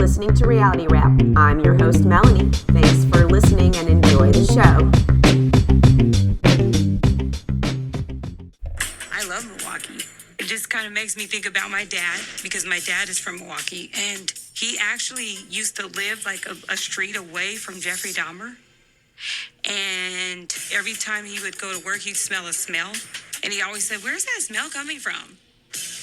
listening to Reality Wrap. I'm your host, Melanie. Thanks for listening and enjoy the show. I love Milwaukee. It just kind of makes me think about my dad, because my dad is from Milwaukee, and he actually used to live like a street away from Jeffrey Dahmer. And every time he would go to work, he'd smell a smell. And he always said, "Where's that smell coming from?"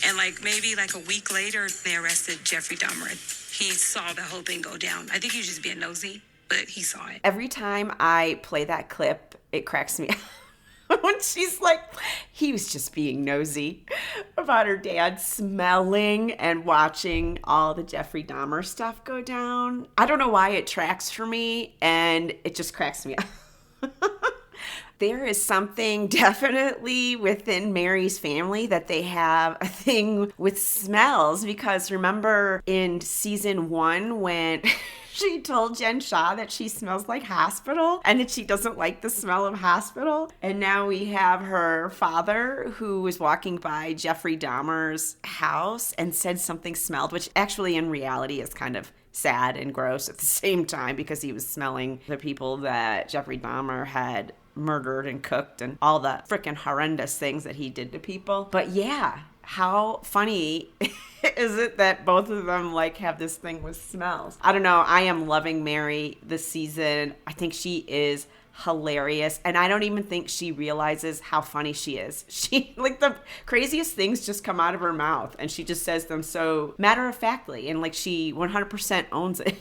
And maybe a week later, they arrested Jeffrey Dahmer. He saw the whole thing go down. I think he was just being nosy, but he saw it. Every time I play that clip, it cracks me up. When she's like, he was just being nosy about her dad smelling and watching all the Jeffrey Dahmer stuff go down. I don't know why it tracks for me, and it just cracks me up. There is something definitely within Mary's family that they have a thing with smells, because remember in season 1 when she told Jen Shah that she smells like hospital and that she doesn't like the smell of hospital. And now we have her father who was walking by Jeffrey Dahmer's house and said something smelled, which actually in reality is kind of sad and gross at the same time, because he was smelling the people that Jeffrey Dahmer had murdered and cooked and all the freaking horrendous things that he did to people. But yeah, how funny is it that both of them have this thing with smells? I don't know. I am loving Mary this season. I think she is hilarious, and I don't even think she realizes how funny she is. She the craziest things just come out of her mouth, and she just says them so matter-of-factly, and she 100% owns it.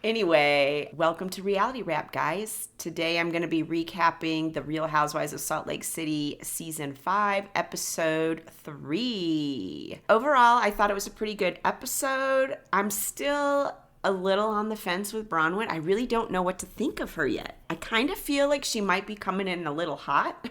Anyway, welcome to Reality Wrap, guys. Today I'm going to be recapping The Real Housewives of Salt Lake City Season 5, Episode 3. Overall, I thought it was a pretty good episode. I'm still a little on the fence with Bronwyn. I really don't know what to think of her yet. I kind of feel like she might be coming in a little hot.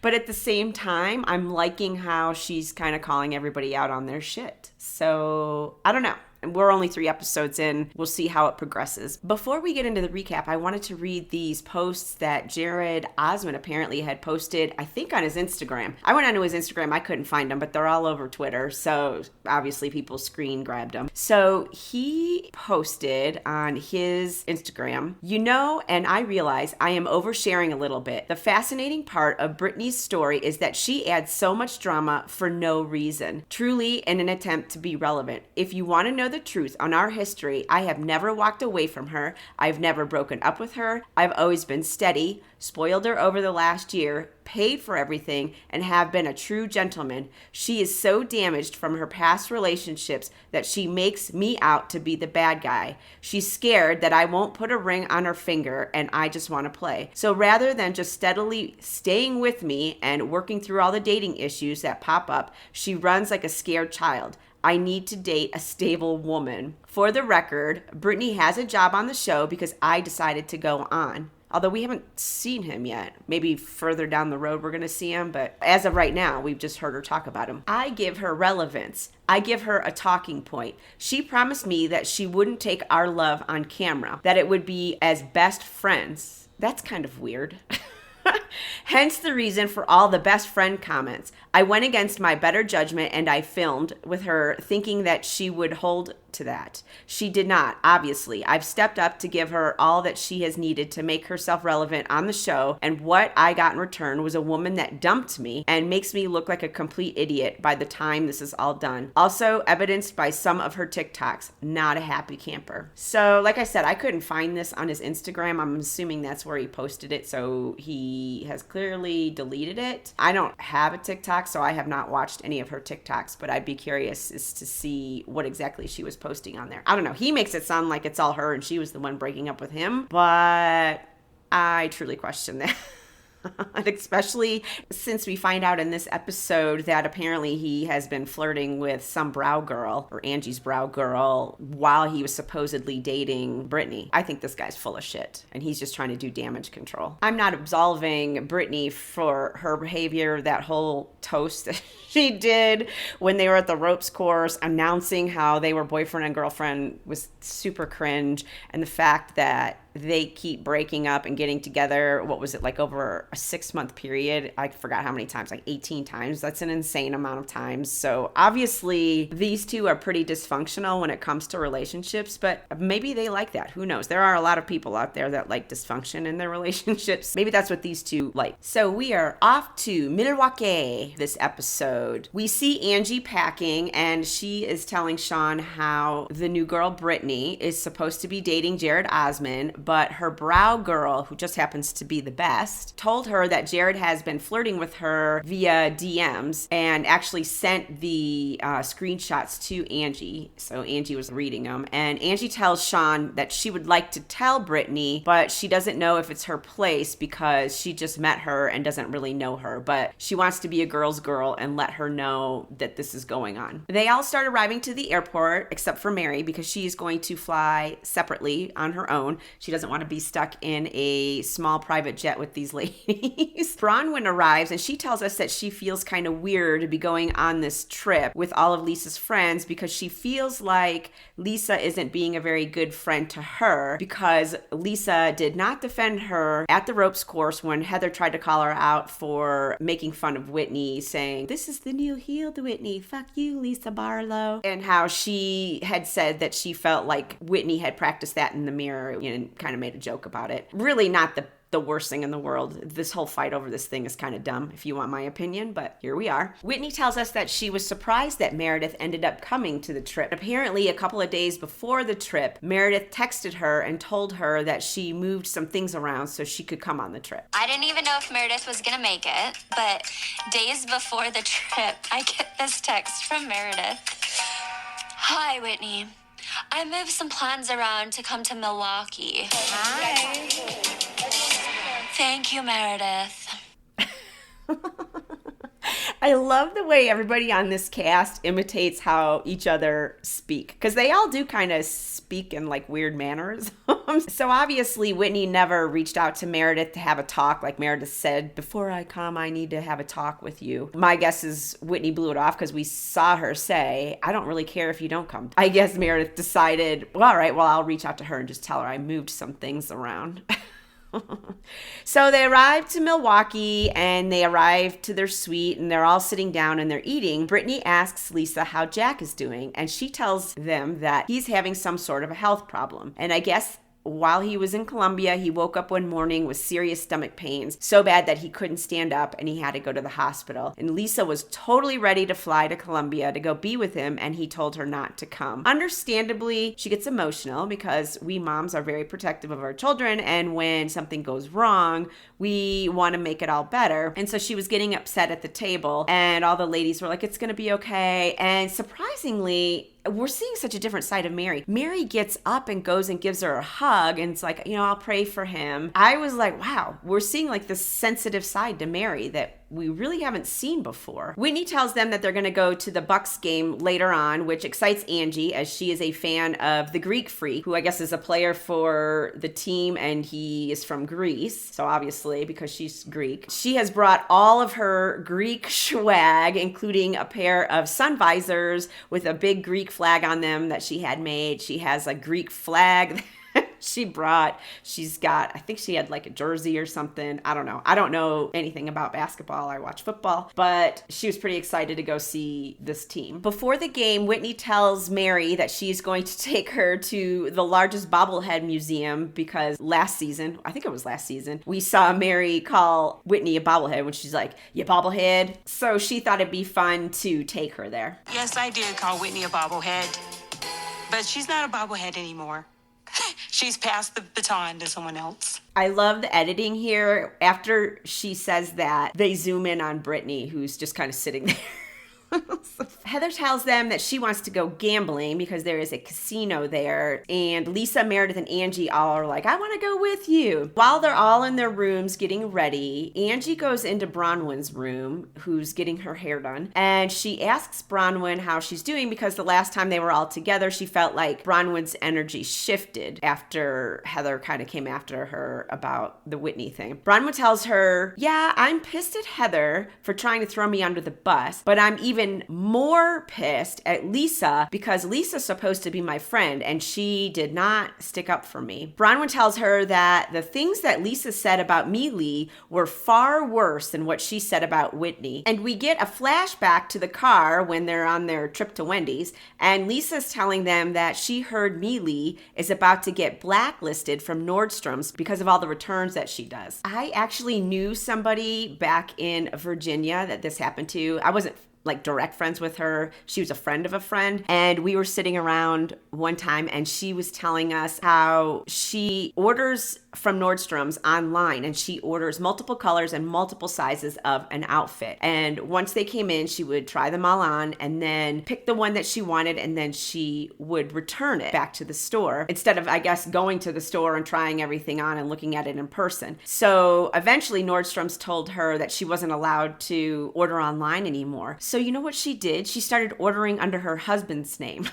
But at the same time, I'm liking how she's kind of calling everybody out on their shit. So, I don't know. We're only 3 episodes in. We'll see how it progresses. Before we get into the recap, I wanted to read these posts that Jared Osmond apparently had posted, I think on his Instagram. I went onto his Instagram. I couldn't find them, but they're all over Twitter. So obviously people screen grabbed them. So he posted on his Instagram, and I realize I am oversharing a little bit. The fascinating part of Britani's story is that she adds so much drama for no reason, truly in an attempt to be relevant. If you want to know the truth on our history, I have never walked away from her. I've never broken up with her. I've always been steady, spoiled her over the last year, paid for everything, and have been a true gentleman. She is so damaged from her past relationships that she makes me out to be the bad guy. She's scared that I won't put a ring on her finger and I just want to play. So rather than just steadily staying with me and working through all the dating issues that pop up, she runs like a scared child. I need to date a stable woman. For the record, Britani has a job on the show because I decided to go on. Although we haven't seen him yet. Maybe further down the road we're going to see him, but as of right now, we've just heard her talk about him. I give her relevance. I give her a talking point. She promised me that she wouldn't take our love on camera, that it would be as best friends. That's kind of weird. Hence the reason for all the best friend comments. I went against my better judgment and I filmed with her thinking that she would hold to that. She did not, obviously. I've stepped up to give her all that she has needed to make herself relevant on the show, and what I got in return was a woman that dumped me and makes me look like a complete idiot by the time this is all done. Also evidenced by some of her TikToks. Not a happy camper. So, like I said, I couldn't find this on his Instagram. I'm assuming that's where he posted it, so he has clearly deleted it. I don't have a TikTok, so I have not watched any of her TikToks, but I'd be curious as to see what exactly she was posting on there. I don't know. He makes it sound like it's all her and she was the one breaking up with him, but I truly question that. Especially since we find out in this episode that apparently he has been flirting with some brow girl, or Angie's brow girl, while he was supposedly dating Britani. I think this guy's full of shit, and he's just trying to do damage control. I'm not absolving Britani for her behavior, that whole toast that she did when they were at the ropes course, announcing how they were boyfriend and girlfriend was super cringe, and the fact that they keep breaking up and getting together. What was it, like over a 6-month period? I forgot how many times, like 18 times. That's an insane amount of times. So obviously these two are pretty dysfunctional when it comes to relationships, but maybe they like that. Who knows? There are a lot of people out there that like dysfunction in their relationships. Maybe that's what these two like. So we are off to Milwaukee this episode. We see Angie packing, and she is telling Sean how the new girl, Britani, is supposed to be dating Jared Osmond, but her brow girl, who just happens to be the best, told her that Jared has been flirting with her via DMs and actually sent the screenshots to Angie. So Angie was reading them, and Angie tells Sean that she would like to tell Britani, but she doesn't know if it's her place because she just met her and doesn't really know her, but she wants to be a girl's girl and let her know that this is going on. They all start arriving to the airport except for Mary, because she's going to fly separately on her own. She doesn't want to be stuck in a small private jet with these ladies. Bronwyn arrives, and she tells us that she feels kind of weird to be going on this trip with all of Lisa's friends because she feels like Lisa isn't being a very good friend to her, because Lisa did not defend her at the ropes course when Heather tried to call her out for making fun of Whitney, saying, "This is the new healed Whitney. Fuck you, Lisa Barlow." And how she had said that she felt like Whitney had practiced that in the mirror and kind of made a joke about it. Really not the worst thing in the world. This whole fight over this thing is kind of dumb, if you want my opinion, but here we are. Whitney tells us that she was surprised that Meredith ended up coming to the trip. Apparently, a couple of days before the trip, Meredith texted her and told her that she moved some things around so she could come on the trip. I didn't even know if Meredith was gonna make it, but days before the trip, I get this text from Meredith. "Hi, Whitney. I moved some plans around to come to Milwaukee." Hi. Thank you, Meredith. I love the way everybody on this cast imitates how each other speak, because they all do kind of speak in like weird manners. So obviously Whitney never reached out to Meredith to have a talk. Like Meredith said, "Before I come, I need to have a talk with you." My guess is Whitney blew it off because we saw her say, "I don't really care if you don't come." I guess Meredith decided, well, all right, well, I'll reach out to her and just tell her I moved some things around. So they arrived to Milwaukee, and they arrived to their suite, and they're all sitting down and they're eating. Britani asks Lisa how Jack is doing, and she tells them that he's having some sort of a health problem. And I guess while he was in Colombia, he woke up one morning with serious stomach pains, so bad that he couldn't stand up and he had to go to the hospital. And Lisa was totally ready to fly to Colombia to go be with him, and he told her not to come. Understandably, she gets emotional because we moms are very protective of our children, and when something goes wrong, we want to make it all better. And so she was getting upset at the table, and all the ladies were like, "It's going to be okay." And surprisingly, we're seeing such a different side of Mary. Mary gets up and goes and gives her a hug, and it's like, I'll pray for him. I was like, wow, we're seeing like this sensitive side to Mary that we really haven't seen before. Whitney tells them that they're going to go to the Bucks game later on, which excites Angie, as she is a fan of the Greek Freak, who I guess is a player for the team, and he is from Greece. So obviously, because she's Greek, she has brought all of her Greek swag, including a pair of sun visors with a big Greek flag on them that she had made. She has a Greek flag she brought. She's got, I think she had like a jersey or something. I don't know. I don't know anything about basketball. I watch football, but she was pretty excited to go see this team. Before the game, Whitney tells Mary that she's going to take her to the largest bobblehead museum because last season, I think it was last season, we saw Mary call Whitney a bobblehead when she's like, "You bobblehead." So she thought it'd be fun to take her there. Yes, I did call Whitney a bobblehead, but she's not a bobblehead anymore. She's passed the baton to someone else. I love the editing here. After she says that, they zoom in on Britani, who's just kind of sitting there. Heather tells them that she wants to go gambling because there is a casino there, and Lisa, Meredith, and Angie all are like, "I want to go with you." While they're all in their rooms getting ready, Angie goes into Bronwyn's room, who's getting her hair done, and she asks Bronwyn how she's doing because the last time they were all together, she felt like Bronwyn's energy shifted after Heather kind of came after her about the Whitney thing. Bronwyn tells her, "Yeah, I'm pissed at Heather for trying to throw me under the bus, but I'm even even more pissed at Lisa because Lisa's supposed to be my friend and she did not stick up for me. Bronwyn tells her that the things that Lisa said about Mealy were far worse than what she said about Whitney. And we get a flashback to the car when they're on their trip to Wendy's, and Lisa's telling them that she heard Mealy is about to get blacklisted from Nordstrom's because of all the returns that she does. I actually knew somebody back in Virginia that this happened to. I wasn't like direct friends with her. She was a friend of a friend. And we were sitting around one time and she was telling us how she orders from Nordstrom's online and she orders multiple colors and multiple sizes of an outfit. And once they came in, she would try them all on and then pick the one that she wanted and then she would return it back to the store instead of, I guess, going to the store and trying everything on and looking at it in person. So eventually Nordstrom's told her that she wasn't allowed to order online anymore. So you know what she did? She started ordering under her husband's name.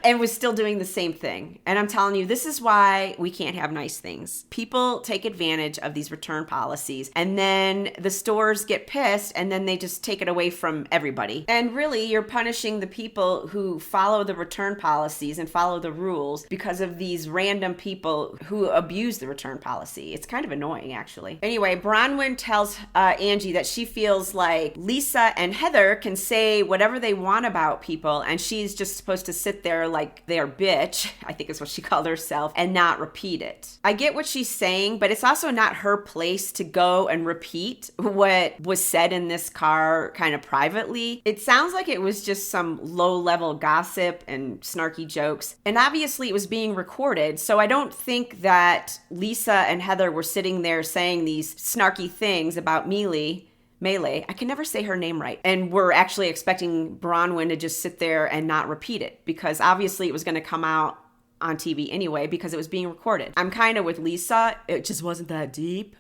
And was still doing the same thing. And I'm telling you, this is why we can't have nice things. People take advantage of these return policies and then the stores get pissed and then they just take it away from everybody. And really, you're punishing the people who follow the return policies and follow the rules because of these random people who abuse the return policy. It's kind of annoying, actually. Anyway, Bronwyn tells Angie that she feels like Lisa and Heather can say whatever they want about people and she's just supposed to sit there like their bitch, I think is what she called herself, and not repeat it. I get what she's saying, but it's also not her place to go and repeat what was said in this car kind of privately. It sounds like it was just some low-level gossip and snarky jokes, and obviously it was being recorded, so I don't think that Lisa and Heather were sitting there saying these snarky things about Mealy, I can never say her name right. And we're actually expecting Bronwyn to just sit there and not repeat it because obviously it was going to come out on TV anyway because it was being recorded. I'm kind of with Lisa. It just wasn't that deep.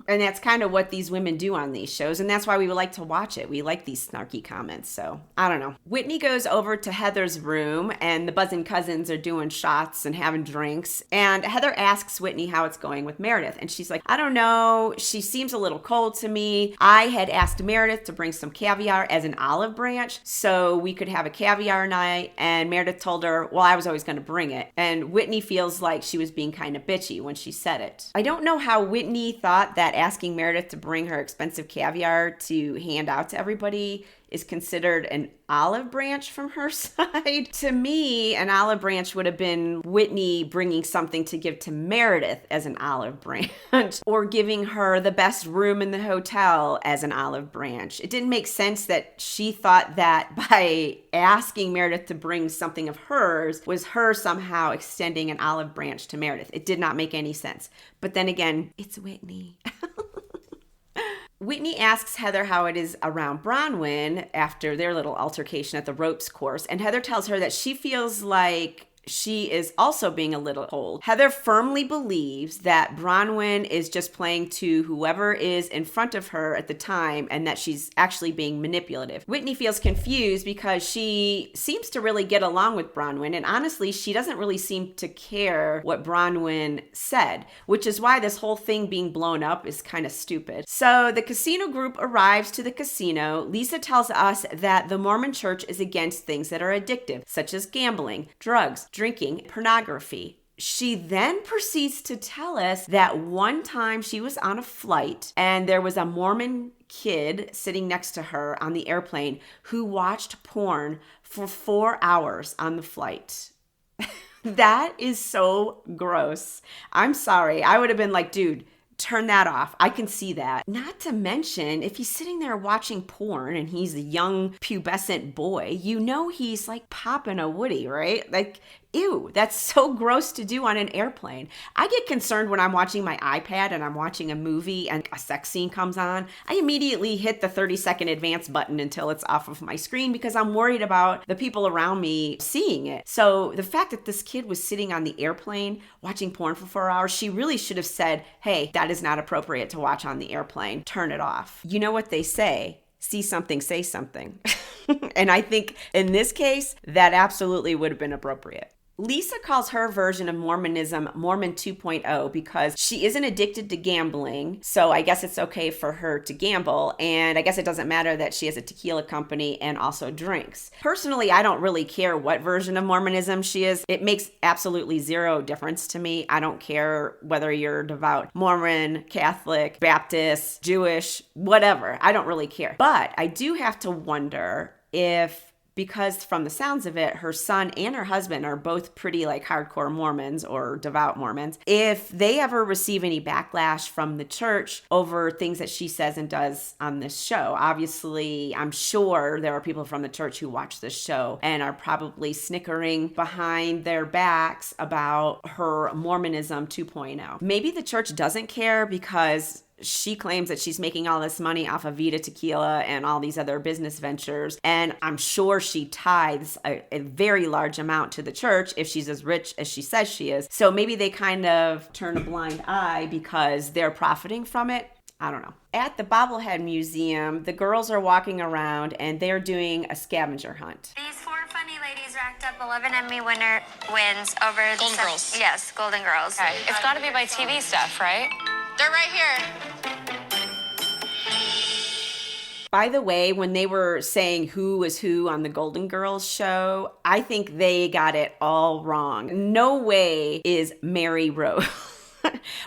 And that's kind of what these women do on these shows. And that's why we would like to watch it. We like these snarky comments. So I don't know. Whitney goes over to Heather's room and the Buzzin' Cousins are doing shots and having drinks. And Heather asks Whitney how it's going with Meredith. And she's like, I don't know. She seems a little cold to me. I had asked Meredith to bring some caviar as an olive branch so we could have a caviar night. And Meredith told her, well, I was always going to bring it. And Whitney feels like she was being kind of bitchy when she said it. I don't know how Whitney thought that asking Meredith to bring her expensive caviar to hand out to everybody is considered an olive branch from her side. To me, an olive branch would have been Whitney bringing something to give to Meredith as an olive branch or giving her the best room in the hotel as an olive branch. It didn't make sense that she thought that by asking Meredith to bring something of hers was her somehow extending an olive branch to Meredith. It did not make any sense. But then again, it's Whitney. Whitney asks Heather how it is around Bronwyn after their little altercation at the ropes course, and Heather tells her that she feels like she is also being a little cold. Heather firmly believes that Bronwyn is just playing to whoever is in front of her at the time and that she's actually being manipulative. Whitney feels confused because she seems to really get along with Bronwyn, and honestly, she doesn't really seem to care what Bronwyn said, which is why this whole thing being blown up is kind of stupid. So the casino group arrives to the casino. Lisa tells us that the Mormon church is against things that are addictive, such as gambling, drugs, drinking, pornography. She then proceeds to tell us that one time she was on a flight and there was a Mormon kid sitting next to her on the airplane who watched porn for 4 hours on the flight. That is so gross. I'm sorry. I would have been like, dude, turn that off. I can see that. Not to mention, if he's sitting there watching porn and he's a young pubescent boy, you know he's like popping a woody, right? Like, ew, that's so gross to do on an airplane. I get concerned when I'm watching my iPad and I'm watching a movie and a sex scene comes on. I immediately hit the 30-second advance button until it's off of my screen because I'm worried about the people around me seeing it. So the fact that this kid was sitting on the airplane watching porn for 4 hours, she really should have said, hey, that is not appropriate to watch on the airplane. Turn it off. You know what they say? See something, say something. And I think in this case, that absolutely would have been appropriate. Lisa calls her version of Mormonism Mormon 2.0 because she isn't addicted to gambling, so I guess it's okay for her to gamble, and I guess it doesn't matter that she has a tequila company and also drinks. Personally, I don't really care what version of Mormonism she is. It makes absolutely zero difference to me. I don't care whether you're devout Mormon, Catholic, Baptist, Jewish, whatever. I don't really care. But I do have to wonder if, because from the sounds of it, her son and her husband are both pretty like hardcore Mormons or devout Mormons, if they ever receive any backlash from the church over things that she says and does on this show. Obviously, I'm sure there are people from the church who watch this show and are probably snickering behind their backs about her Mormonism 2.0. Maybe the church doesn't care because she claims that she's making all this money off of Vita Tequila and all these other business ventures. And I'm sure she tithes a very large amount to the church if she's as rich as she says she is. So maybe they kind of turn a blind eye because they're profiting from it. I don't know. At the Bobblehead Museum, the girls are walking around and they're doing a scavenger hunt. These 4 funny ladies racked up 11 Emmy wins over the Golden Girls. Yes, Golden Girls. Okay. It's got to be by TV stuff, right? They're right here. By the way, when they were saying who was who on the Golden Girls show, I think they got it all wrong. No way is Mary Rose.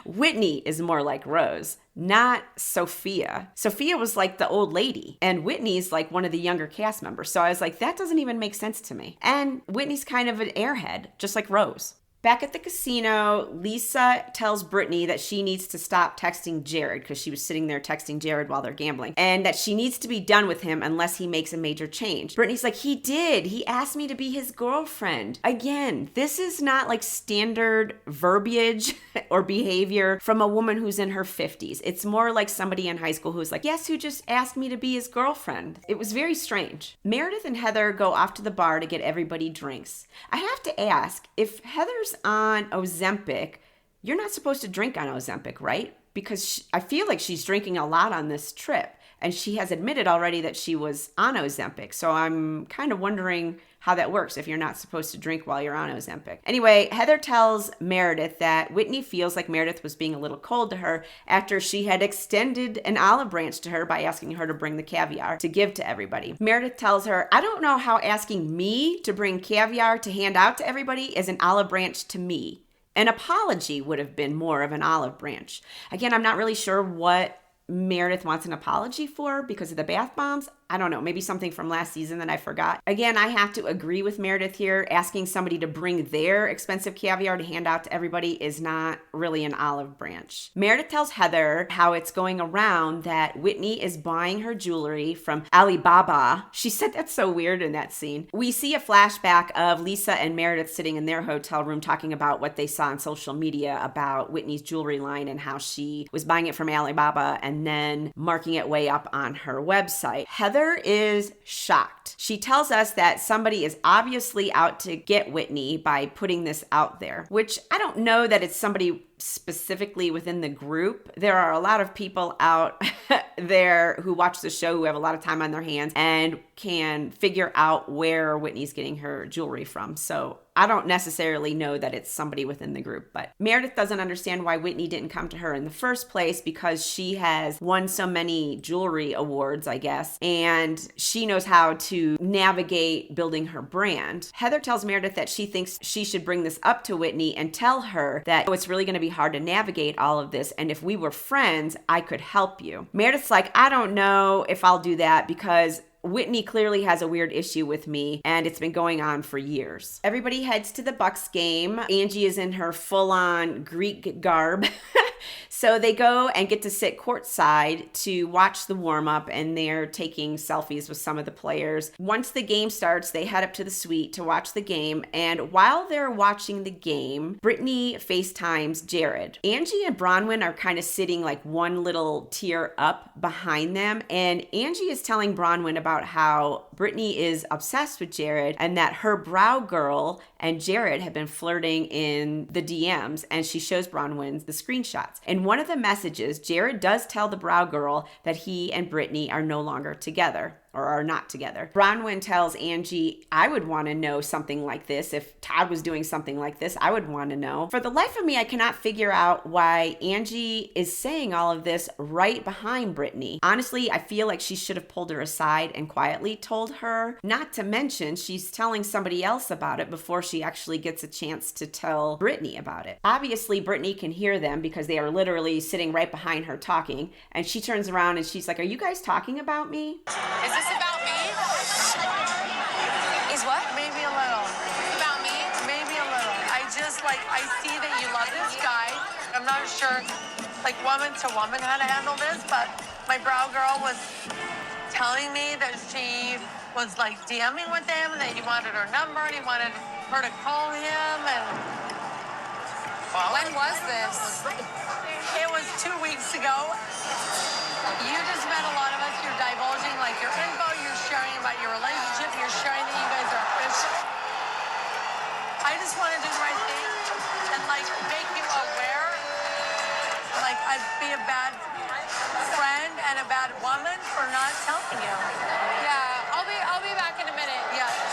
Whitney is more like Rose, not Sophia. Sophia was like the old lady, and Whitney's like one of the younger cast members. So I was like, that doesn't even make sense to me. And Whitney's kind of an airhead, just like Rose. Back at the casino, Lisa tells Britani that she needs to stop texting Jared because she was sitting there texting Jared while they're gambling, and that she needs to be done with him unless he makes a major change. Britani's like, he did. He asked me to be his girlfriend. Again, this is not like standard verbiage or behavior from a woman who's in her 50s. It's more like somebody in high school who's like, yes, who just asked me to be his girlfriend. It was very strange. Meredith and Heather go off to the bar to get everybody drinks. I have to ask, if Heather's on Ozempic, you're not supposed to drink on Ozempic, right? Because I feel like she's drinking a lot on this trip, and she has admitted already that she was on Ozempic. So I'm kind of wondering how that works if you're not supposed to drink while you're on Ozempic. Anyway, Heather tells Meredith that Whitney feels like Meredith was being a little cold to her after she had extended an olive branch to her by asking her to bring the caviar to give to everybody. Meredith tells her, I don't know how asking me to bring caviar to hand out to everybody is an olive branch to me. An apology would have been more of an olive branch. Again, I'm not really sure what Meredith wants an apology for because of the bath bombs. I don't know, maybe something from last season that I forgot. Again, I have to agree with Meredith here. Asking somebody to bring their expensive caviar to hand out to everybody is not really an olive branch. Meredith tells Heather how it's going around that Whitney is buying her jewelry from Alibaba. She said that's so weird in that scene. We see a flashback of Lisa and Meredith sitting in their hotel room talking about what they saw on social media about Whitney's jewelry line and how she was buying it from Alibaba and then marking it way up on her website. Heather is shocked. She tells us that somebody is obviously out to get Whitney by putting this out there, which I don't know that it's somebody specifically within the group. There are a lot of people out there who watch the show who have a lot of time on their hands and can figure out where Whitney's getting her jewelry from. So I don't necessarily know that it's somebody within the group, but Meredith doesn't understand why Whitney didn't come to her in the first place because she has won so many jewelry awards, I guess, and she knows how to navigate building her brand. Heather tells Meredith that she thinks she should bring this up to Whitney and tell her that it's really going to be hard to navigate all of this, and if we were friends, I could help you. Meredith's like, I don't know if I'll do that because Whitney clearly has a weird issue with me, and it's been going on for years. Everybody heads to the Bucks game. Angie is in her full-on Greek garb. So they go and get to sit courtside to watch the warm-up, and they're taking selfies with some of the players. Once the game starts, they head up to the suite to watch the game, and while they're watching the game, Britani FaceTimes Jared. Angie and Bronwyn are kind of sitting like one little tier up behind them, and Angie is telling Bronwyn about how Britani is obsessed with Jared and that her brow girl and Jared have been flirting in the DMs, and she shows Bronwyn the screenshots. In one of the messages, Jared does tell the brow girl that he and Britani are no longer together. or are not together. Bronwyn tells Angie, I would want to know something like this. If Todd was doing something like this, I would want to know. For the life of me, I cannot figure out why Angie is saying all of this right behind Britani. Honestly, I feel like she should have pulled her aside and quietly told her. Not to mention, she's telling somebody else about it before she actually gets a chance to tell Britani about it. Obviously, Britani can hear them because they are literally sitting right behind her talking. And she turns around and she's like, are you guys talking about me? Is this about me? Is what? Maybe a little. About me? Maybe a little. I see that you love this guy. I'm not sure, woman to woman how to handle this, but my brow girl was telling me that she was, DMing with him, and that he wanted her number, and he wanted her to call him, and... When was this? It was 2 weeks ago. You just met a lot of us. You're divulging, your info. You're sharing about your relationship. You're sharing that you guys are official. I just want to do the right thing and, make you aware. I'd be a bad friend and a bad woman for not telling you. Yeah, I'll be back in a minute. Yes.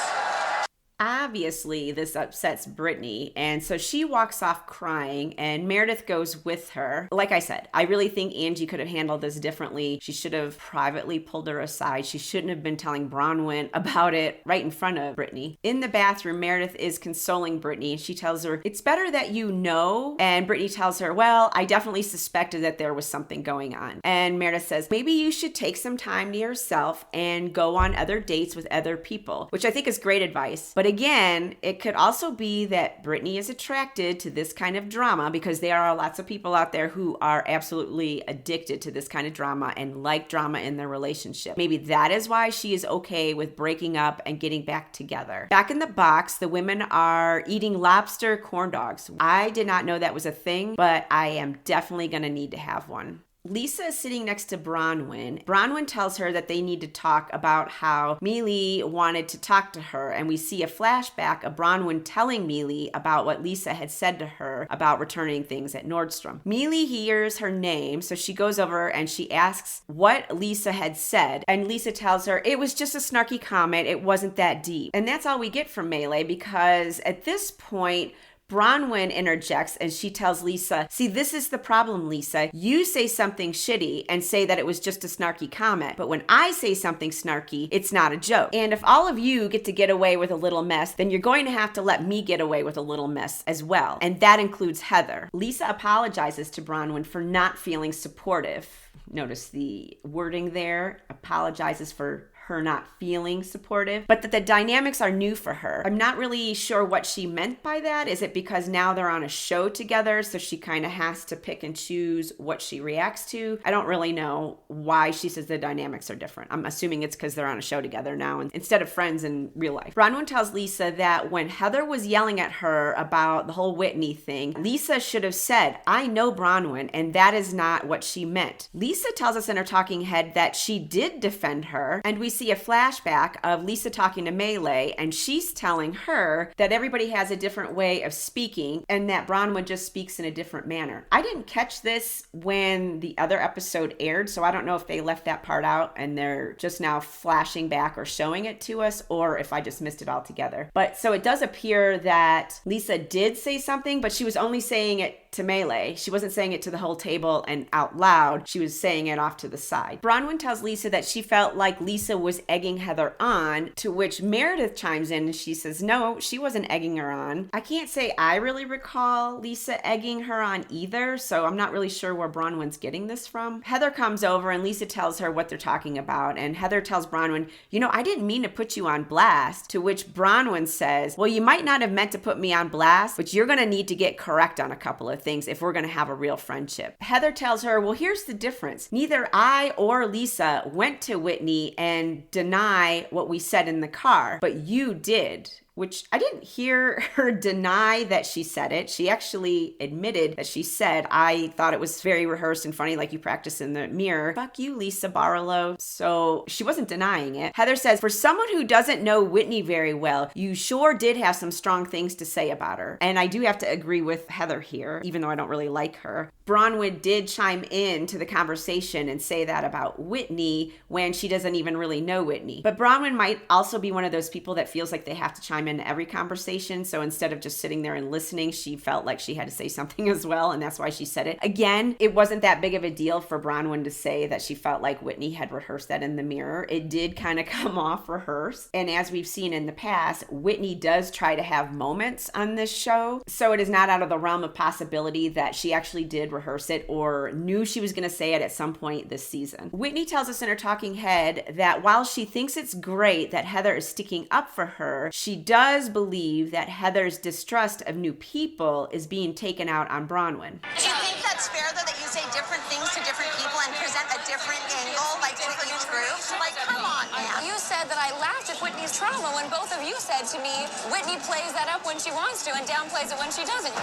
Obviously, this upsets Britani, and so she walks off crying, and Meredith goes with her. Like I said, I really think Angie could have handled this differently. She should have privately pulled her aside. She shouldn't have been telling Bronwyn about it right in front of Britani. In the bathroom, Meredith is consoling Britani. She tells her, it's better that you know, and Britani tells her, well, I definitely suspected that there was something going on. And Meredith says, maybe you should take some time to yourself and go on other dates with other people, which I think is great advice. But again, it could also be that Britani is attracted to this kind of drama because there are lots of people out there who are absolutely addicted to this kind of drama and like drama in their relationship. Maybe that is why she is okay with breaking up and getting back together. Back in the box, the women are eating lobster corn dogs. I did not know that was a thing, but I am definitely going to need to have one. Lisa is sitting next to Bronwyn. Bronwyn tells her that they need to talk about how Mealy wanted to talk to her, and we see a flashback of Bronwyn telling Mealy about what Lisa had said to her about returning things at Nordstrom. Mealy hears her name, so she goes over and she asks what Lisa had said, and Lisa tells her it was just a snarky comment, it wasn't that deep. And that's all we get from Melee, because at this point, Bronwyn interjects and she tells Lisa, see, this is the problem, Lisa. You say something shitty and say that it was just a snarky comment. But when I say something snarky, it's not a joke. And if all of you get away with a little mess, then you're going to have to let me get away with a little mess as well. And that includes Heather. Lisa apologizes to Bronwyn for not feeling supportive. Notice the wording there. Apologizes for her not feeling supportive, but that the dynamics are new for her. I'm not really sure what she meant by that. Is it because now they're on a show together, so she kind of has to pick and choose what she reacts to? I don't really know why she says the dynamics are different. I'm assuming it's because they're on a show together now and instead of friends in real life. Bronwyn tells Lisa that when Heather was yelling at her about the whole Whitney thing, Lisa should have said, I know Bronwyn, and that is not what she meant. Lisa tells us in her talking head that she did defend her, and we see a flashback of Lisa talking to Melee, and she's telling her that everybody has a different way of speaking and that Bronwyn just speaks in a different manner. I didn't catch this when the other episode aired, so I don't know if they left that part out and they're just now flashing back or showing it to us, or if I just missed it altogether. But so it does appear that Lisa did say something, but she was only saying it to Melee. She wasn't saying it to the whole table and out loud. She was saying it off to the side. Bronwyn tells Lisa that she felt like Lisa was egging Heather on, to which Meredith chimes in and she says, no, she wasn't egging her on. I can't say I really recall Lisa egging her on either, so I'm not really sure where Bronwyn's getting this from. Heather comes over and Lisa tells her what they're talking about, and Heather tells Bronwyn, I didn't mean to put you on blast, to which Bronwyn says, well, you might not have meant to put me on blast, but you're going to need to get correct on a couple of things if we're going to have a real friendship. Heather tells her, well, here's the difference. Neither I or Lisa went to Whitney and deny what we said in the car, but you did. which I didn't hear her deny that she said it. She actually admitted that she said, I thought it was very rehearsed and funny, like you practice in the mirror. Fuck you, Lisa Barlow. So she wasn't denying it. Heather says, for someone who doesn't know Whitney very well, you sure did have some strong things to say about her. And I do have to agree with Heather here, even though I don't really like her. Bronwyn did chime in to the conversation and say that about Whitney when she doesn't even really know Whitney. But Bronwyn might also be one of those people that feels like they have to chime in every conversation. So instead of just sitting there and listening, she felt like she had to say something as well. And that's why she said it. Again, it wasn't that big of a deal for Bronwyn to say that she felt like Whitney had rehearsed that in the mirror. It did kind of come off rehearsed. And as we've seen in the past, Whitney does try to have moments on this show. So it is not out of the realm of possibility that she actually did rehearse it or knew she was going to say it at some point this season. Whitney tells us in her talking head that while she thinks it's great that Heather is sticking up for her, she does believe that Heather's distrust of new people is being taken out on Bronwyn. Do you think that's fair, though, that you say different things to different people and present a different angle, like to each group? Like, come on, man. You said that I laughed at Whitney's trauma when both of you said to me, Whitney plays that up when she wants to and downplays it when she doesn't.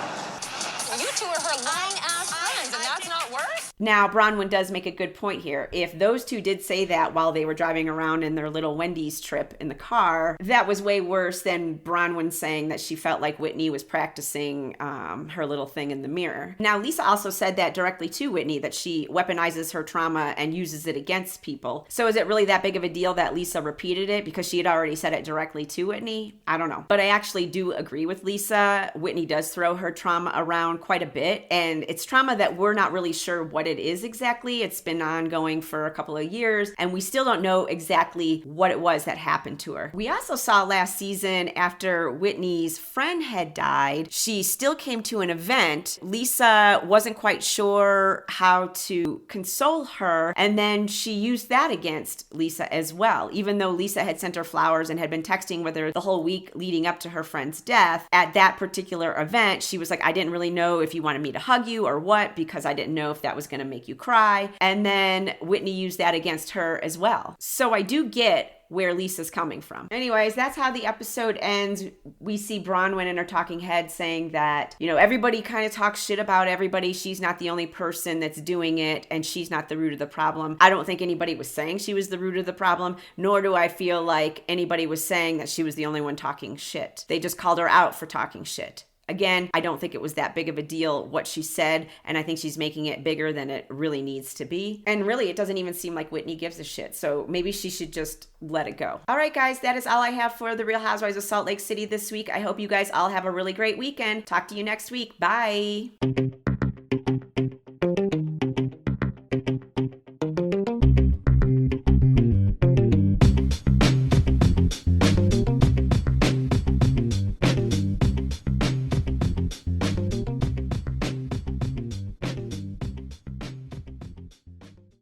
You two are her long-ass friends, and that's not worse? Now, Bronwyn does make a good point here. If those two did say that while they were driving around in their little Wendy's trip in the car, that was way worse than Bronwyn saying that she felt like Whitney was practicing her little thing in the mirror. Now, Lisa also said that directly to Whitney, that she weaponizes her trauma and uses it against people. So is it really that big of a deal that Lisa repeated it because she had already said it directly to Whitney? I don't know. But I actually do agree with Lisa. Whitney does throw her trauma around quite a bit, and it's trauma that we're not really sure what it is exactly. It's been ongoing for a couple of years, and we still don't know exactly what it was that happened to her. We also saw last season, after Whitney's friend had died, she still came to an event. Lisa wasn't quite sure how to console her, and then she used that against Lisa as well. Even though Lisa had sent her flowers and had been texting with her the whole week leading up to her friend's death, at that particular event, she was like, I didn't really know if you wanted me to hug you or what, because I didn't know if that was going to make you cry. And then Whitney used that against her as well. So I do get where Lisa's coming from. Anyways, that's how the episode ends. We see Bronwyn in her talking head saying that, everybody kind of talks shit about everybody. She's not the only person that's doing it, and she's not the root of the problem. I don't think anybody was saying she was the root of the problem, nor do I feel like anybody was saying that she was the only one talking shit. They just called her out for talking shit. Again, I don't think it was that big of a deal what she said, and I think she's making it bigger than it really needs to be. And really, it doesn't even seem like Whitney gives a shit, so maybe she should just let it go. All right, guys, that is all I have for the Real Housewives of Salt Lake City this week. I hope you guys all have a really great weekend. Talk to you next week. Bye.